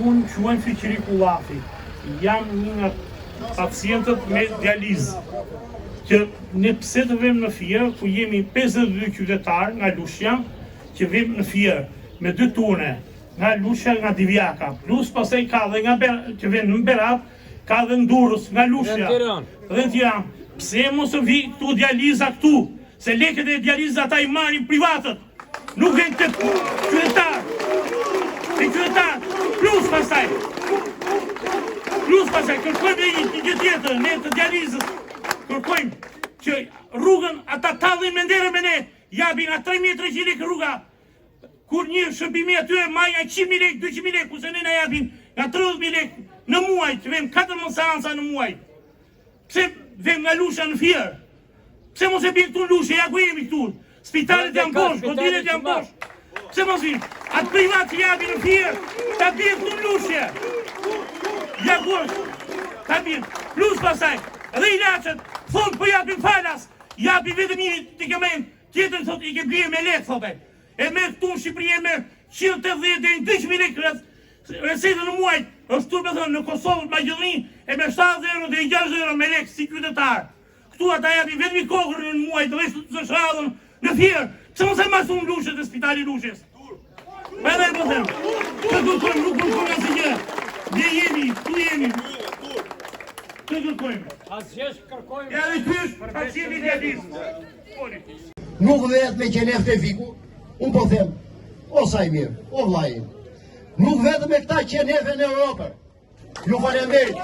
Unë quajmë Fiqiri Kullafi, jam një nga pacientët me dializë, që ne pse të vem në Fier, ku jemi 52 qytetarë nga Lushja, që vem në Fier, me 2 turne, nga Lushja nga Divjaka, plus pasaj ka dhe nga që vem në Berat, ka dhe në Durrës, nga Lushja, dhe në Tiranë. Pse mos vi këtu dializa këtu, se lekët e dializa ta i marrin privatët, nuk vjen të qytetarë, plus pasaj, kërkojmë një gjë tjetër, ne të dializës, kërkojmë që rrugën ata tallin me ndere me ne, japin a 3.300 lekë rruga, kur një shërbimi aty maja 100.000 lekë, 200.000 lekë, kurse ne na japin nga 30.000 lekë në muaj, të vem 14 seansa në muaj. Pse vem nga Lusha në Fier? Pse mos e bjen këtu në Lushe, ja ku jemi këtu? Spitalet janë poshtë, kontinet janë poshtë. Pse mos vim? Atë privat që japin në Fier, ta bjen këtu në Lushe. Ja ku është? Ta bjen. Plus pasaj, dhe ilacet, thonë po japin falas, japin vetëm një medikament, tjetër thot i ke blije me lekë, thote. E me këtu në Shqipëri e me 180 dhe 200.000 lekë resetën në muaj, është tur me thënë në Kosovë, Maqedoni, e me 7 euro dhe 6 euro me lekë si qytetar. Këtu ata japin vetëm i kokër në muaj, të vesh të shradhën në Fier. Pse mos e masu në Lushe dhe Spitali Lushes? Pa edhe po them, që kërkojmë, nuk kërkojmë asë gjë. Ne jemi, tu jemi. Që kërkojmë? Asgjesh kërkojmë. Ja dhe kysh, pacienti dializë. Nuk vetë me qenef të fiku, unë po them, o saj mirë, o vlajim. Nuk vetë me këta qenefe në Europër. Ju faleminderit.